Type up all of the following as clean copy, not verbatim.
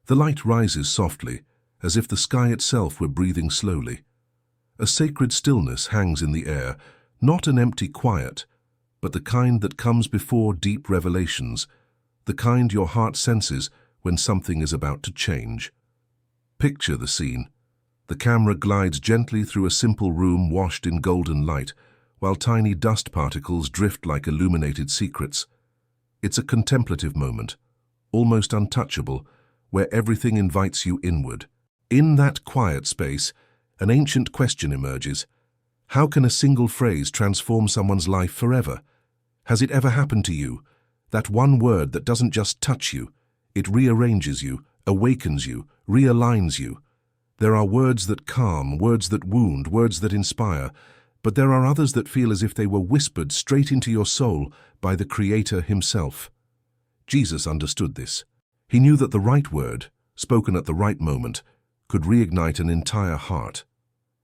The light rises softly, as if the sky itself were breathing slowly. A sacred stillness hangs in the air, not an empty quiet, but the kind that comes before deep revelations, the kind your heart senses when something is about to change. Picture the scene. The camera glides gently through a simple room washed in golden light, while tiny dust particles drift like illuminated secrets. It's a contemplative moment, almost untouchable, where everything invites you inward. In that quiet space, an ancient question emerges. How can a single phrase transform someone's life forever? Has it ever happened to you? That one word that doesn't just touch you, it rearranges you, awakens you, realigns you. There are words that calm, words that wound, words that inspire, but there are others that feel as if they were whispered straight into your soul by the Creator himself. Jesus understood this. He knew that the right word, spoken at the right moment, could reignite an entire heart.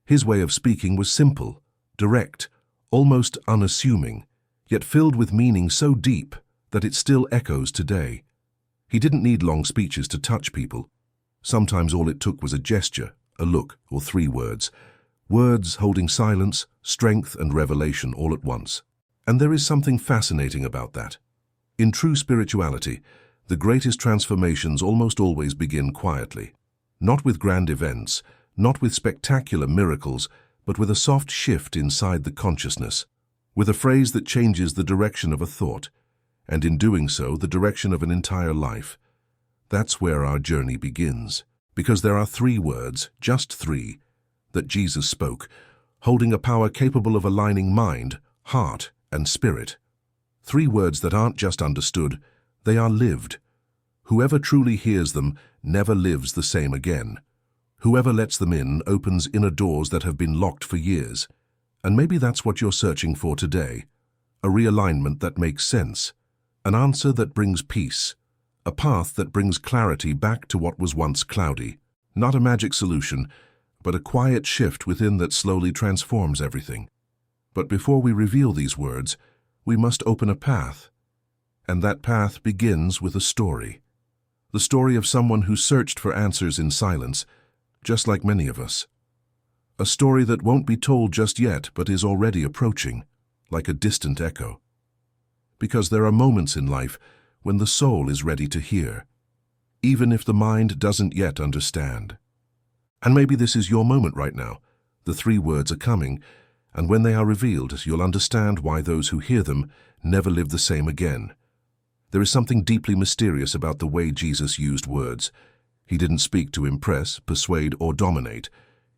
His way of speaking was simple, direct, almost unassuming, yet filled with meaning so deep that it still echoes today. He didn't need long speeches to touch people. Sometimes all it took was a gesture, a look, or 3 words. Words holding silence, strength, and revelation all at once. And there is something fascinating about that. In true spirituality, the greatest transformations almost always begin quietly. Not with grand events, not with spectacular miracles, but with a soft shift inside the consciousness. With a phrase that changes the direction of a thought, and in doing so, the direction of an entire life. That's where our journey begins, because there are 3 words, just 3, that Jesus spoke, holding a power capable of aligning mind, heart, and spirit. 3 words that aren't just understood, they are lived. Whoever truly hears them never lives the same again. Whoever lets them in opens inner doors that have been locked for years. And maybe that's what you're searching for today. A realignment that makes sense. An answer that brings peace. A path that brings clarity back to what was once cloudy. Not a magic solution, but a quiet shift within that slowly transforms everything. But before we reveal these words, we must open a path. And that path begins with a story. The story of someone who searched for answers in silence, just like many of us. A story that won't be told just yet, but is already approaching, like a distant echo. Because there are moments in life when the soul is ready to hear, even if the mind doesn't yet understand. And maybe this is your moment right now. The 3 words are coming, and when they are revealed, you'll understand why those who hear them never live the same again. There is something deeply mysterious about the way Jesus used words. He didn't speak to impress, persuade, or dominate.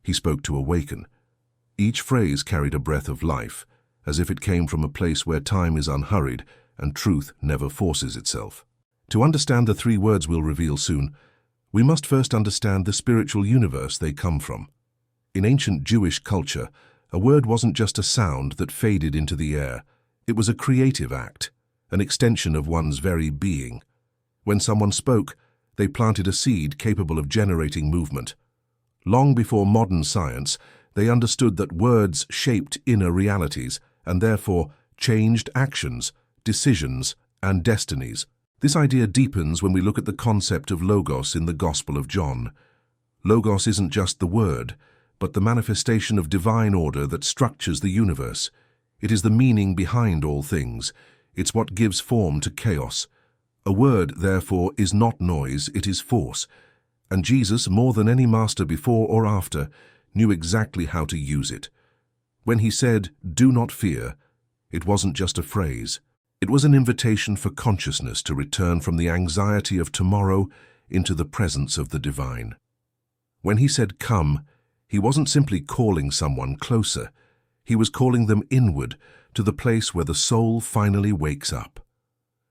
He spoke to awaken. Each phrase carried a breath of life, as if it came from a place where time is unhurried and truth never forces itself. To understand the 3 words we'll reveal soon, we must first understand the spiritual universe they come from. In ancient Jewish culture, a word wasn't just a sound that faded into the air. It was a creative act, an extension of one's very being. When someone spoke, they planted a seed capable of generating movement. Long before modern science, they understood that words shaped inner realities and therefore changed actions, decisions, and destinies. This idea deepens when we look at the concept of logos in the Gospel of John. Logos isn't just the word, but the manifestation of divine order that structures the universe. It is the meaning behind all things. It's what gives form to chaos. A word, therefore, is not noise, it is force. And Jesus, more than any master before or after, knew exactly how to use it. When he said, "Do not fear," it wasn't just a phrase. It was an invitation for consciousness to return from the anxiety of tomorrow into the presence of the divine. When he said, "Come," he wasn't simply calling someone closer. He was calling them inward, to the place where the soul finally wakes up.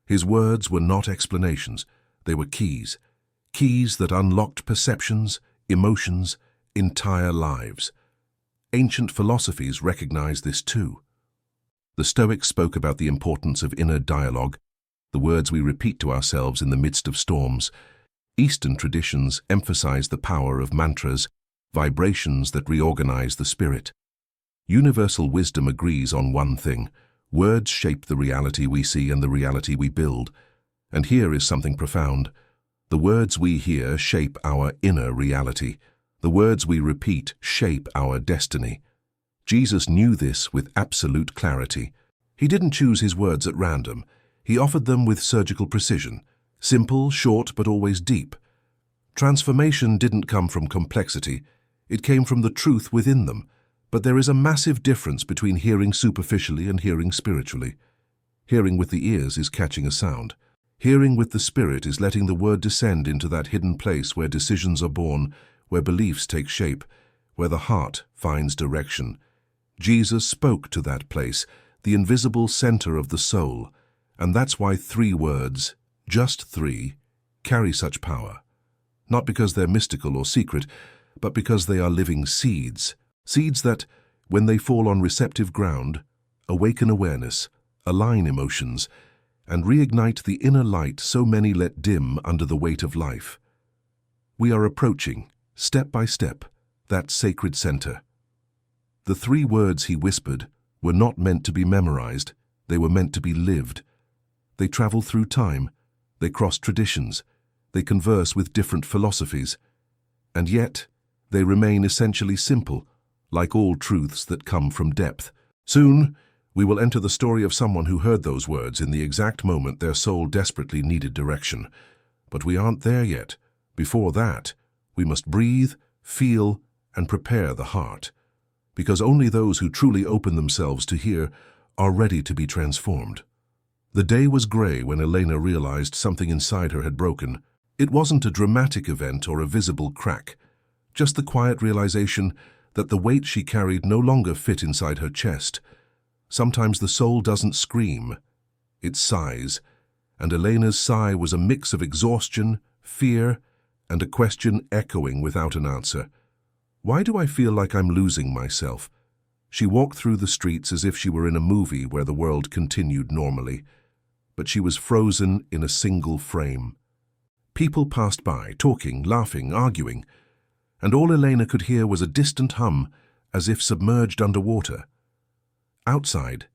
His words were not explanations, they were keys. Keys that unlocked perceptions, emotions, entire lives. Ancient philosophies recognized this too. The Stoics spoke about the importance of inner dialogue, the words we repeat to ourselves in the midst of storms. Eastern traditions emphasize the power of mantras, vibrations that reorganize the spirit. Universal wisdom agrees on one thing: words shape the reality we see and the reality we build. And here is something profound. The words we hear shape our inner reality. The words we repeat shape our destiny. Jesus knew this with absolute clarity. He didn't choose his words at random. He offered them with surgical precision. Simple, short, but always deep. Transformation didn't come from complexity. It came from the truth within them. But there is a massive difference between hearing superficially and hearing spiritually. Hearing with the ears is catching a sound. Hearing with the spirit is letting the word descend into that hidden place where decisions are born, where beliefs take shape, where the heart finds direction. Jesus spoke to that place, the invisible center of the soul, and that's why 3 words, just 3, carry such power. Not because they're mystical or secret, but because they are living seeds. Seeds that, when they fall on receptive ground, awaken awareness, align emotions, and reignite the inner light so many let dim under the weight of life. We are approaching, step by step, that sacred center. The 3 words he whispered were not meant to be memorized, they were meant to be lived. They travel through time, they cross traditions, they converse with different philosophies, and yet they remain essentially simple, like all truths that come from depth. Soon, we will enter the story of someone who heard those words in the exact moment their soul desperately needed direction. But we aren't there yet. Before that, we must breathe, feel, and prepare the heart. Because only those who truly open themselves to hear are ready to be transformed. The day was gray when Elena realized something inside her had broken. It wasn't a dramatic event or a visible crack, just the quiet realization that the weight she carried no longer fit inside her chest. Sometimes the soul doesn't scream, it sighs, and Elena's sigh was a mix of exhaustion, fear, and a question echoing without an answer. Why do I feel like I'm losing myself? She walked through the streets as if she were in a movie where the world continued normally, but she was frozen in a single frame. People passed by, talking, laughing, arguing, and all Elena could hear was a distant hum, as if submerged underwater. Outside,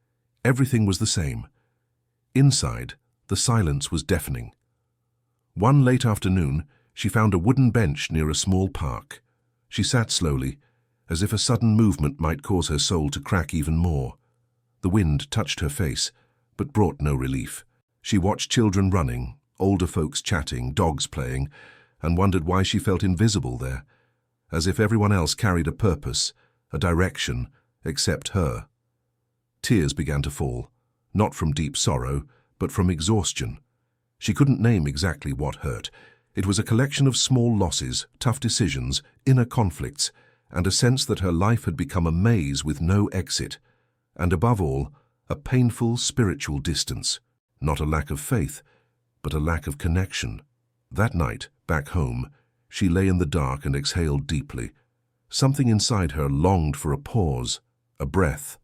everything was the same. Inside, the silence was deafening. One late afternoon, she found a wooden bench near a small park. She sat slowly, as if a sudden movement might cause her soul to crack even more. The wind touched her face, but brought no relief. She watched children running, older folks chatting, dogs playing, and wondered why she felt invisible there, as if everyone else carried a purpose, a direction, except her. Tears began to fall, not from deep sorrow, but from exhaustion. She couldn't name exactly what hurt. It was a collection of small losses, tough decisions, inner conflicts, and a sense that her life had become a maze with no exit, and above all, a painful spiritual distance. Not a lack of faith, but a lack of connection. That night, back home, she lay in the dark and exhaled deeply. Something inside her longed for a pause, a breath,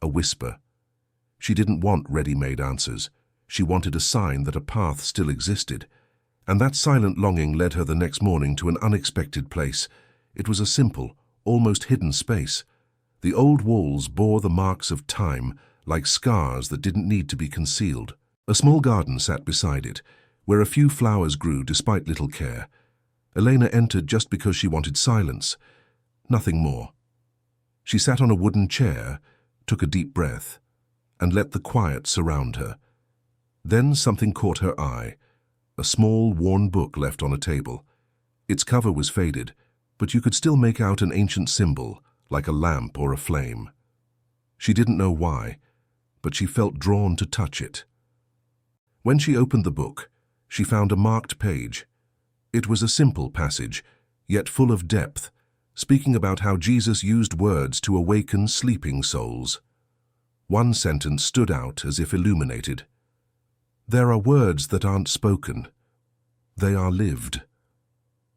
a whisper. She didn't want ready-made answers. She wanted a sign that a path still existed. And that silent longing led her the next morning to an unexpected place. It was a simple, almost hidden space. The old walls bore the marks of time, like scars that didn't need to be concealed. A small garden sat beside it, where a few flowers grew despite little care. Elena entered just because she wanted silence, nothing more. She sat on a wooden chair, took a deep breath, and let the quiet surround her. Then something caught her eye. A small, worn book left on a table. Its cover was faded, but you could still make out an ancient symbol, like a lamp or a flame. She didn't know why, but she felt drawn to touch it. When she opened the book, she found a marked page. It was a simple passage, yet full of depth, speaking about how Jesus used words to awaken sleeping souls. One sentence stood out as if illuminated. There are words that aren't spoken. They are lived.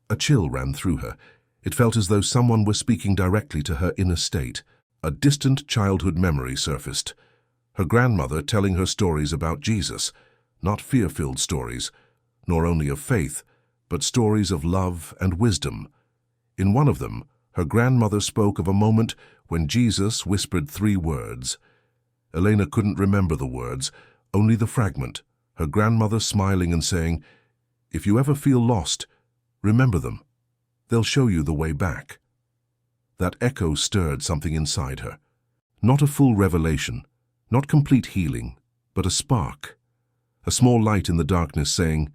A chill ran through her. It felt as though someone were speaking directly to her inner state. A distant childhood memory surfaced. Her grandmother telling her stories about Jesus, not fear-filled stories, nor only of faith, but stories of love and wisdom. In one of them, her grandmother spoke of a moment when Jesus whispered 3 words. Elena couldn't remember the words, only the fragment, her grandmother smiling and saying, If you ever feel lost, remember them. They'll show you the way back." That echo stirred something inside her. Not a full revelation, not complete healing, but a spark. A small light in the darkness saying,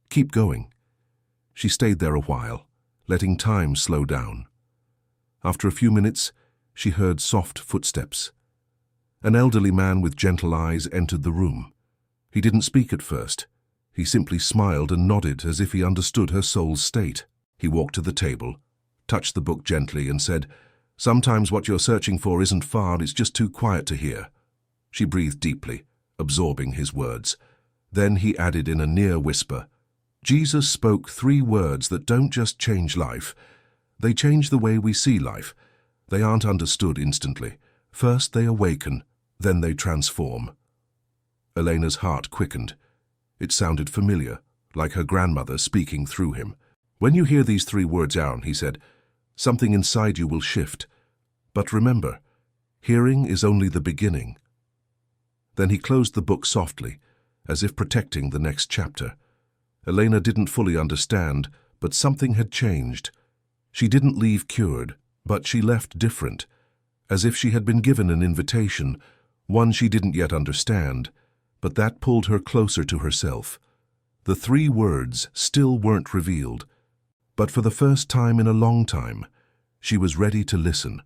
"Keep going." She stayed there a while, letting time slow down. After a few minutes, she heard soft footsteps. An elderly man with gentle eyes entered the room. He didn't speak at first. He simply smiled and nodded as if he understood her soul's state. He walked to the table, touched the book gently and said, "Sometimes what you're searching for isn't far, it's just too quiet to hear." She breathed deeply, absorbing his words. Then he added in a near whisper, "Jesus spoke 3 words that don't just change life. They change the way we see life. They aren't understood instantly. First they awaken, then they transform." Elena's heart quickened. It sounded familiar, like her grandmother speaking through him. "When you hear these 3 words out," he said, "something inside you will shift. But remember, hearing is only the beginning." Then he closed the book softly, as if protecting the next chapter. Elena didn't fully understand, but something had changed. She didn't leave cured, but she left different, as if she had been given an invitation, one she didn't yet understand, but that pulled her closer to herself. The 3 words still weren't revealed, but for the first time in a long time, she was ready to listen.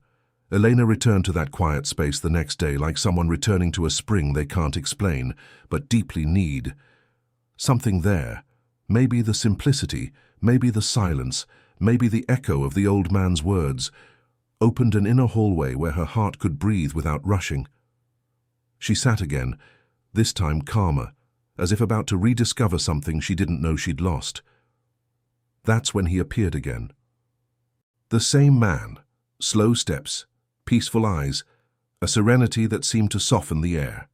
Elena returned to that quiet space the next day like someone returning to a spring they can't explain, but deeply need. Something there, maybe the simplicity, maybe the silence, maybe the echo of the old man's words, opened an inner hallway where her heart could breathe without rushing. She sat again, this time calmer, as if about to rediscover something she didn't know she'd lost. That's when he appeared again. The same man, slow steps, peaceful eyes, a serenity that seemed to soften the air.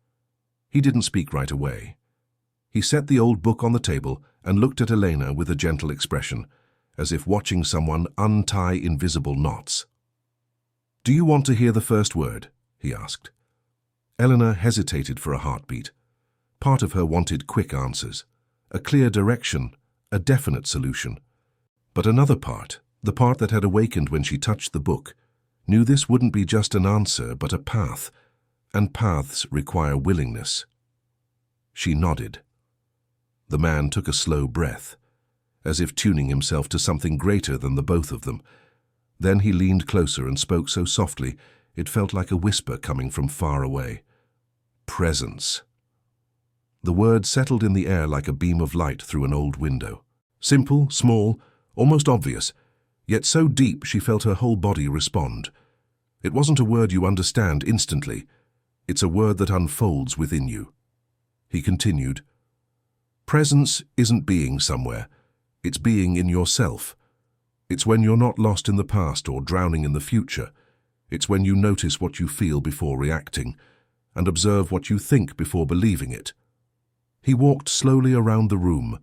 He didn't speak right away. He set the old book on the table and looked at Elena with a gentle expression, as if watching someone untie invisible knots. "Do you want to hear the first word?" he asked. Elena hesitated for a heartbeat. Part of her wanted quick answers, a clear direction, a definite solution. But another part, the part that had awakened when she touched the book, knew this wouldn't be just an answer, but a path, and paths require willingness. She nodded. The man took a slow breath, as if tuning himself to something greater than the both of them. Then he leaned closer and spoke so softly it felt like a whisper coming from far away. "Presence." The word settled in the air like a beam of light through an old window. Simple, small, almost obvious, yet so deep she felt her whole body respond. It wasn't a word you understand instantly. It's a word that unfolds within you. He continued, "Presence isn't being somewhere. It's being in yourself. It's when you're not lost in the past or drowning in the future. It's when you notice what you feel before reacting, and observe what you think before believing it." He walked slowly around the room,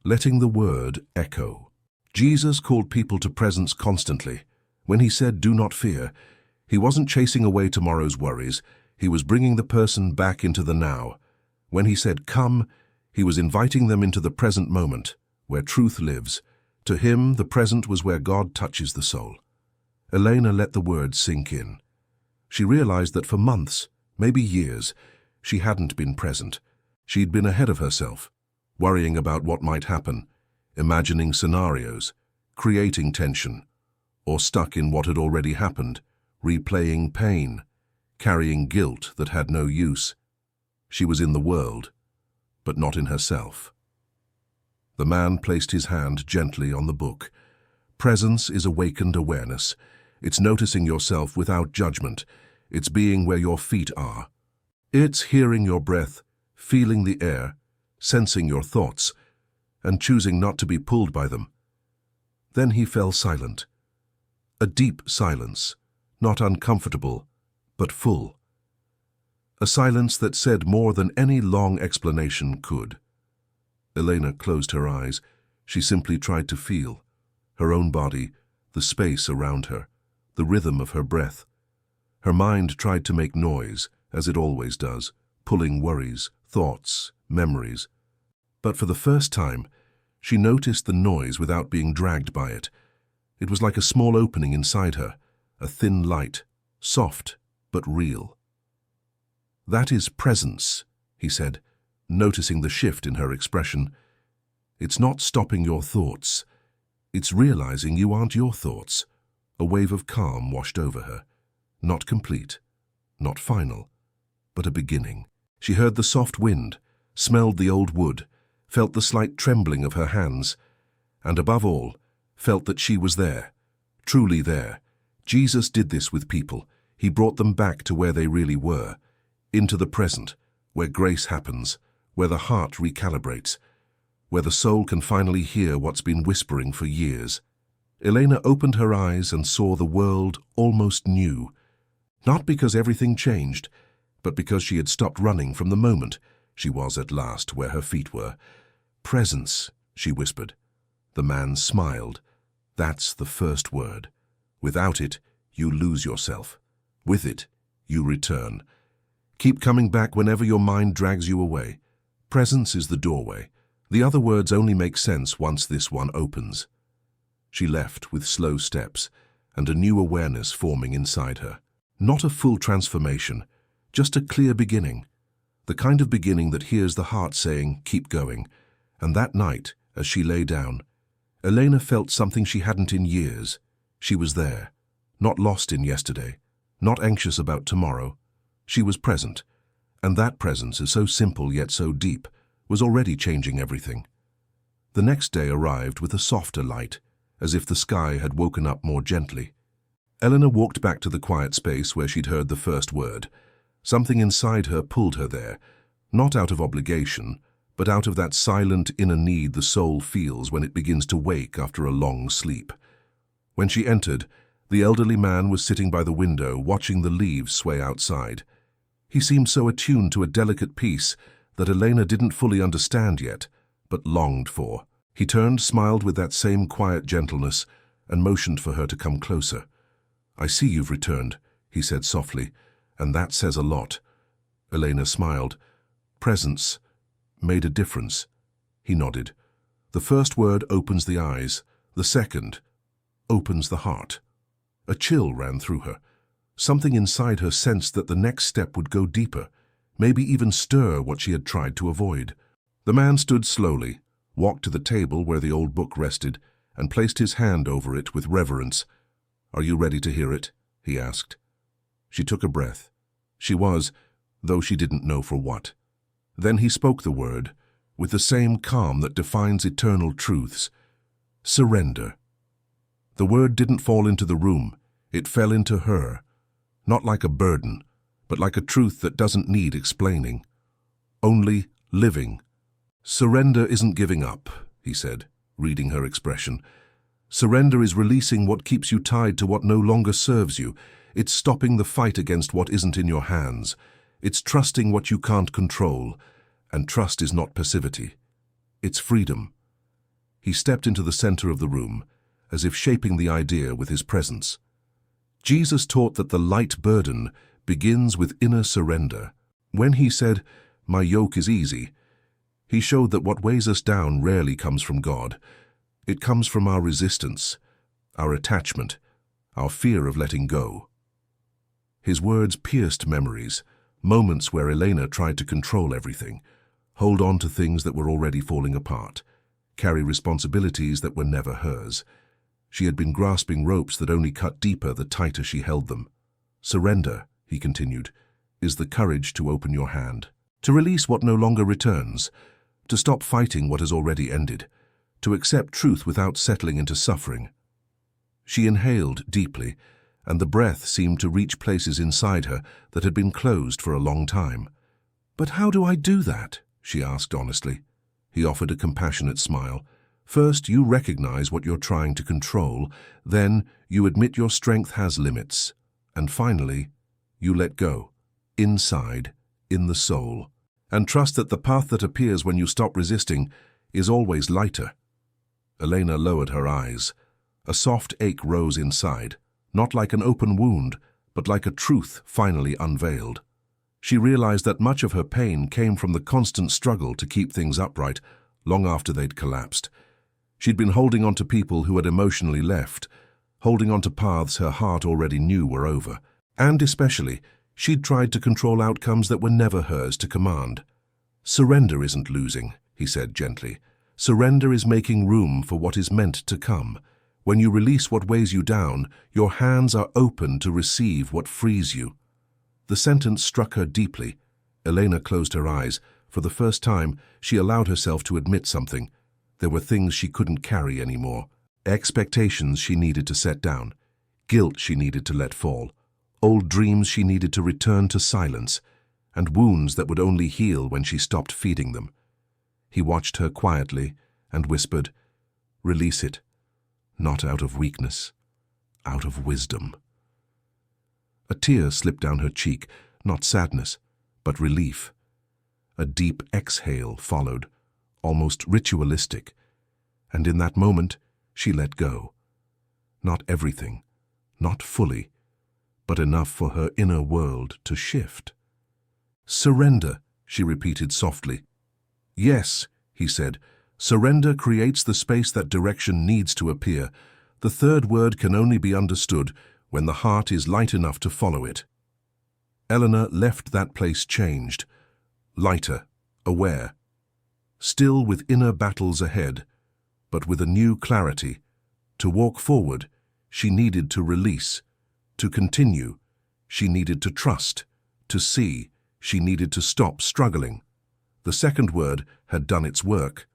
letting the word echo. Jesus called people to presence constantly. When he said, "Do not fear," he wasn't chasing away tomorrow's worries. He was bringing the person back into the now. When he said, "Come," he was inviting them into the present moment, where truth lives. To him, the present was where God touches the soul. Elena let the words sink in. She realized that for months, maybe years, she hadn't been present. She'd been ahead of herself, worrying about what might happen, imagining scenarios, creating tension, or stuck in what had already happened, replaying pain, carrying guilt that had no use. She was in the world, but not in herself. The man placed his hand gently on the book. Presence is awakened awareness. It's noticing yourself without judgment. It's being where your feet are. It's hearing your breath, feeling the air, sensing your thoughts, and choosing not to be pulled by them. Then he fell silent. A deep silence, not uncomfortable, but full. A silence that said more than any long explanation could. Elena closed her eyes. She simply tried to feel her own body, the space around her, the rhythm of her breath. Her mind tried to make noise, as it always does, pulling worries, thoughts, memories. But for the first time, She noticed the noise without being dragged by it. It was like a small opening inside her, a thin light, soft but real. "That is presence," he said, noticing the shift in her expression. "It's not stopping your thoughts. It's realizing you aren't your thoughts." A wave of calm washed over her. Not complete, not final, but a beginning. She heard the soft wind, smelled the old wood, felt the slight trembling of her hands, and above all, felt that she was there, truly there. Jesus did this with people. He brought them back to where they really were, into the present, where grace happens, where the heart recalibrates, where the soul can finally hear what's been whispering for years. Elena opened her eyes and saw the world almost new, not because everything changed, but because she had stopped running from the moment she was at last where her feet were. "Presence," she whispered. The man smiled. "That's the first word. Without it, you lose yourself. With it, you return. Keep coming back whenever your mind drags you away. Presence is the doorway. The other words only make sense once this one opens." She left with slow steps and a new awareness forming inside her. Not a full transformation, just a clear beginning. The kind of beginning that hears the heart saying, "Keep going." And that night, as she lay down, Elena felt something she hadn't in years. She was there, not lost in yesterday, not anxious about tomorrow. She was present, and that presence is so simple yet so deep, was already changing everything. The next day arrived with a softer light, as if the sky had woken up more gently. Eleanor walked back to the quiet space where she'd heard the first word. Something inside her pulled her there, not out of obligation, but out of that silent inner need the soul feels when it begins to wake after a long sleep. When she entered, the elderly man was sitting by the window watching the leaves sway outside. He seemed so attuned to a delicate peace that Elena didn't fully understand yet, but longed for. He turned, smiled with that same quiet gentleness, and motioned for her to come closer. "I see you've returned," he said softly, "and that says a lot." Elena smiled. "Presence made a difference." He nodded. "The first word opens the eyes. The second opens the heart." A chill ran through her. Something inside her sensed that the next step would go deeper, maybe even stir what she had tried to avoid. The man stood slowly, walked to the table where the old book rested, and placed his hand over it with reverence. "Are you ready to hear it?" he asked. She took a breath. She was, though she didn't know for what. Then he spoke the word, with the same calm that defines eternal truths. "Surrender." The word didn't fall into the room, it fell into her. Not like a burden, but like a truth that doesn't need explaining. Only living. "Surrender isn't giving up," he said, reading her expression. "Surrender is releasing what keeps you tied to what no longer serves you. It's stopping the fight against what isn't in your hands. It's trusting what you can't control. And trust is not passivity. It's freedom." He stepped into the center of the room, as if shaping the idea with his presence. Jesus taught that the light burden begins with inner surrender. When he said, "My yoke is easy," he showed that what weighs us down rarely comes from God. It comes from our resistance, our attachment, our fear of letting go. His words pierced memories, moments where Elena tried to control everything, hold on to things that were already falling apart, carry responsibilities that were never hers. She had been grasping ropes that only cut deeper the tighter she held them. "Surrender," he continued, "is the courage to open your hand, to release what no longer returns, to stop fighting what has already ended, to accept truth without settling into suffering." She inhaled deeply, and the breath seemed to reach places inside her that had been closed for a long time. "But how do I do that?" she asked honestly. He offered a compassionate smile. "First, you recognize what you're trying to control. Then, you admit your strength has limits. And finally, you let go, inside, in the soul. And trust that the path that appears when you stop resisting is always lighter." Elena lowered her eyes. A soft ache rose inside, not like an open wound, but like a truth finally unveiled. She realized that much of her pain came from the constant struggle to keep things upright long after they'd collapsed. She'd been holding on to people who had emotionally left, holding on to paths her heart already knew were over. And especially, she'd tried to control outcomes that were never hers to command. "Surrender isn't losing," he said gently. "Surrender is making room for what is meant to come. When you release what weighs you down, your hands are open to receive what frees you." The sentence struck her deeply. Elena closed her eyes. For the first time, she allowed herself to admit something. There were things she couldn't carry anymore. Expectations she needed to set down. Guilt she needed to let fall. Old dreams she needed to return to silence. And wounds that would only heal when she stopped feeding them. He watched her quietly and whispered, "Release it. Not out of weakness, out of wisdom." A tear slipped down her cheek, not sadness, but relief. A deep exhale followed, almost ritualistic, and in that moment she let go. Not everything, not fully, but enough for her inner world to shift. "Surrender," she repeated softly. "Yes," he said, "surrender creates the space that direction needs to appear. The third word can only be understood when the heart is light enough to follow it." Eleanor left that place changed, lighter, aware, still with inner battles ahead, but with a new clarity. To walk forward, she needed to release. To continue, she needed to trust. To see, she needed to stop struggling. The second word had done its work.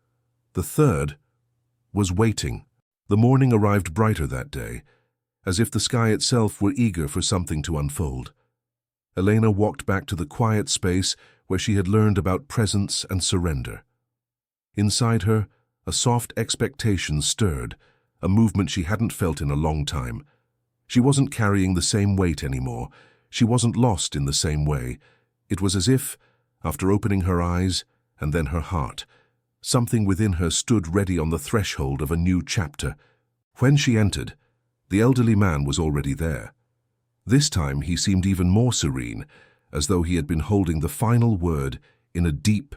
The third was waiting. The morning arrived brighter that day, as if the sky itself were eager for something to unfold. Elena walked back to the quiet space where she had learned about presence and surrender. Inside her, a soft expectation stirred, a movement she hadn't felt in a long time. She wasn't carrying the same weight anymore. She wasn't lost in the same way. It was as if, after opening her eyes and then her heart, something within her stood ready on the threshold of a new chapter. When she entered, the elderly man was already there. This time he seemed even more serene, as though he had been holding the final word in a deep,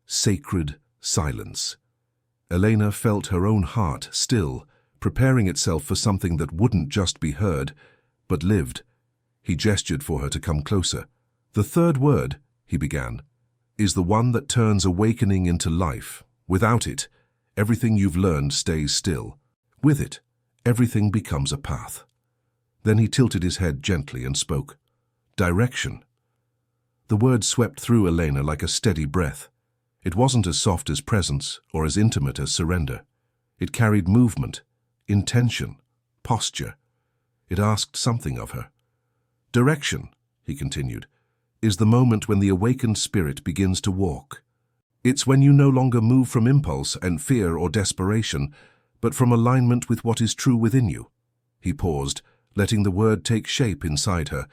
sacred silence. Elena felt her own heart still, preparing itself for something that wouldn't just be heard, but lived. He gestured for her to come closer. "The third word," he began, "is the one that turns awakening into life. Without it, everything you've learned stays still. With it, everything becomes a path." Then he tilted his head gently and spoke. "Direction." The word swept through Elena like a steady breath. It wasn't as soft as presence or as intimate as surrender. It carried movement, intention, posture. It asked something of her. "Direction," he continued, "is the moment when the awakened spirit begins to walk. It's when you no longer move from impulse and fear or desperation, but from alignment with what is true within you." He paused, letting the word take shape inside her.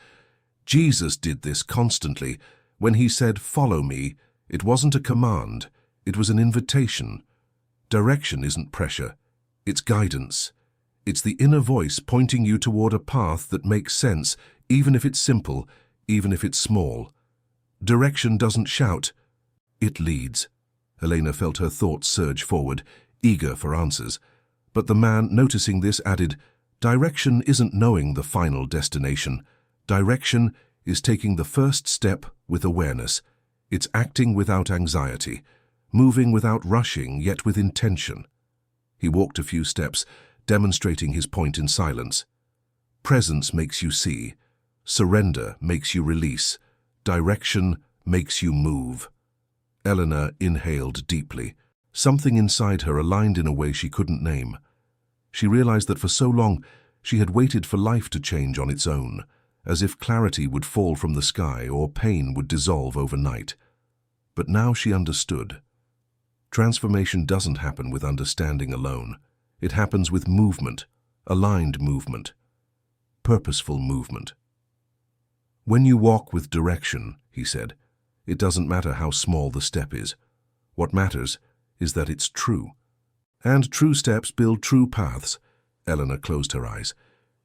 Jesus did this constantly. When he said, "Follow me," it wasn't a command, it was an invitation. Direction isn't pressure, it's guidance. It's the inner voice pointing you toward a path that makes sense, even if it's simple, even if it's small. Direction doesn't shout, it leads. Elena felt her thoughts surge forward, eager for answers. But the man, noticing this, added, "Direction isn't knowing the final destination. Direction is taking the first step with awareness. It's acting without anxiety, moving without rushing, yet with intention." He walked a few steps, demonstrating his point in silence. Presence makes you see. Surrender makes you release. Direction makes you move. Eleanor inhaled deeply. Something inside her aligned in a way she couldn't name. She realized that for so long she had waited for life to change on its own, as if clarity would fall from the sky or pain would dissolve overnight. But now she understood. Transformation doesn't happen with understanding alone. It happens with movement, aligned movement, purposeful movement. "When you walk with direction," he said, "it doesn't matter how small the step is. What matters is that it's true. And true steps build true paths." Eleanor closed her eyes.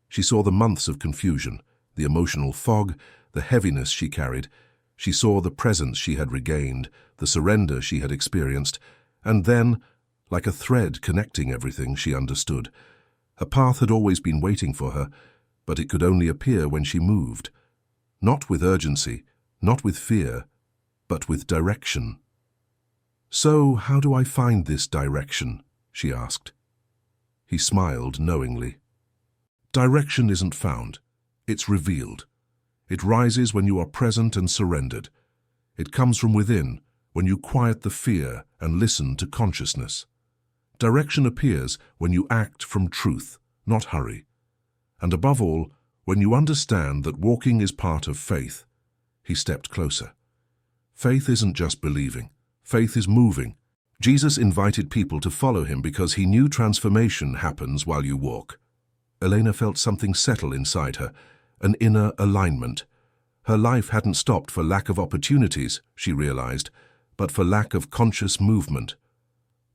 She saw the months of confusion, the emotional fog, the heaviness she carried. She saw the presence she had regained, the surrender she had experienced, and then like a thread connecting everything she understood. A path had always been waiting for her, but it could only appear when she moved. Not with urgency, not with fear, but with direction. "So, how do I find this direction?" she asked. He smiled knowingly. "Direction isn't found. It's revealed. It rises when you are present and surrendered. It comes from within, when you quiet the fear and listen to consciousness. Direction appears when you act from truth, not hurry. And above all, when you understand that walking is part of faith." He stepped closer. Faith isn't just believing. Faith is moving. Jesus invited people to follow him because he knew transformation happens while you walk. Elena felt something settle inside her, an inner alignment. Her life hadn't stopped for lack of opportunities, she realized, but for lack of conscious movement.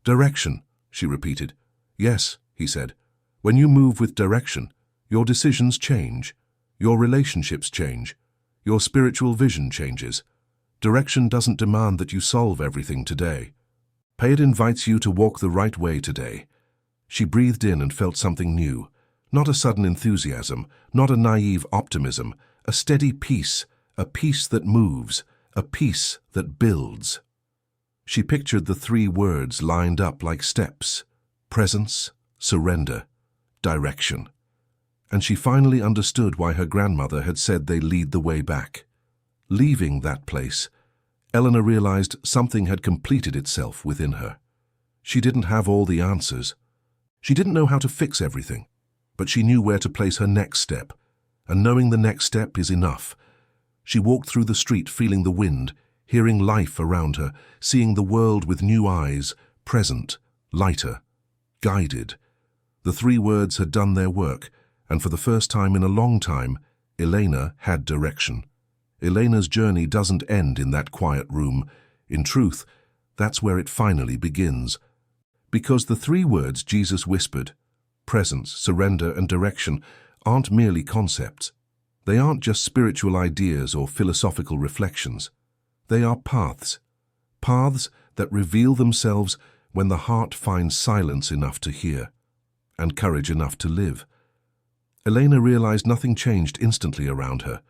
"Direction," she repeated. "Yes," he said. "When you move with direction, your decisions change, your relationships change, your spiritual vision changes. Direction doesn't demand that you solve everything today. It invites you to walk the right way today." She breathed in and felt something new. Not a sudden enthusiasm, not a naive optimism, a steady peace, a peace that moves, a peace that builds. She pictured the three words lined up like steps: presence, surrender, direction. And she finally understood why her grandmother had said they lead the way back. Leaving that place, Eleanor realized something had completed itself within her. She didn't have all the answers. She didn't know how to fix everything, but she knew where to place her next step, and knowing the next step is enough. She walked through the street feeling the wind, hearing life around her, seeing the world with new eyes, present, lighter, guided. The three words had done their work, and for the first time in a long time, Elena had direction. Elena's journey doesn't end in that quiet room. In truth, that's where it finally begins. Because the three words Jesus whispered, presence, surrender, and direction, aren't merely concepts. They aren't just spiritual ideas or philosophical reflections. They are paths. Paths that reveal themselves when the heart finds silence enough to hear, and courage enough to live. Elena realized nothing changed instantly around her.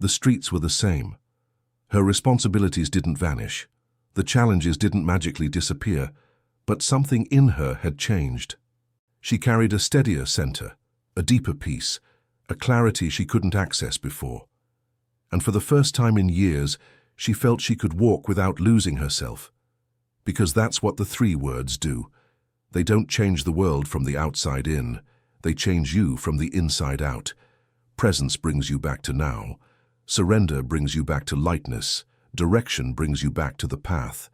The streets were the same. Her responsibilities didn't vanish. The challenges didn't magically disappear, but something in her had changed. She carried a steadier center, a deeper peace, a clarity she couldn't access before. And for the first time in years, she felt she could walk without losing herself. Because that's what the three words do. They don't change the world from the outside in. They change you from the inside out. Presence brings you back to now. Surrender brings you back to lightness. Direction brings you back to the path.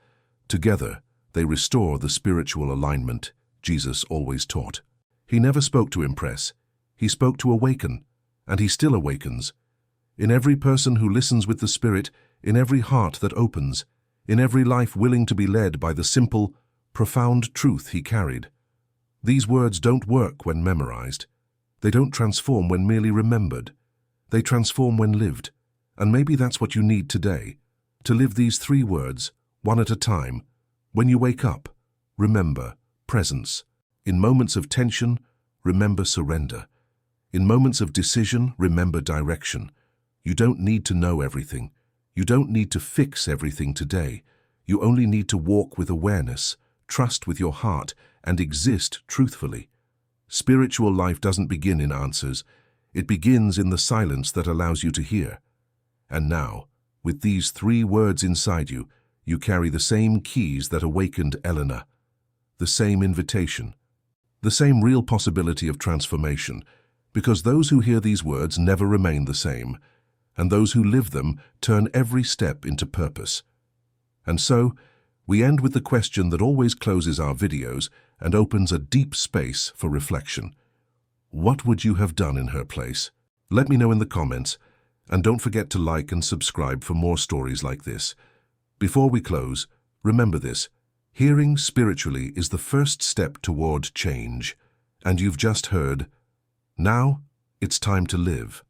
Together, they restore the spiritual alignment Jesus always taught. He never spoke to impress. He spoke to awaken, and he still awakens. In every person who listens with the Spirit, in every heart that opens, in every life willing to be led by the simple, profound truth he carried. These words don't work when memorized. They don't transform when merely remembered. They transform when lived. And maybe that's what you need today, to live these three words, one at a time. When you wake up, remember presence. In moments of tension, remember surrender. In moments of decision, remember direction. You don't need to know everything. You don't need to fix everything today. You only need to walk with awareness, trust with your heart, and exist truthfully. Spiritual life doesn't begin in answers. It begins in the silence that allows you to hear. And now, with these three words inside you, you carry the same keys that awakened Eleanor. The same invitation. The same real possibility of transformation. Because those who hear these words never remain the same. And those who live them turn every step into purpose. And so, we end with the question that always closes our videos and opens a deep space for reflection. What would you have done in her place? Let me know in the comments, and don't forget to like and subscribe for more stories like this. Before we close, remember this: hearing spiritually is the first step toward change. And you've just heard, now it's time to live.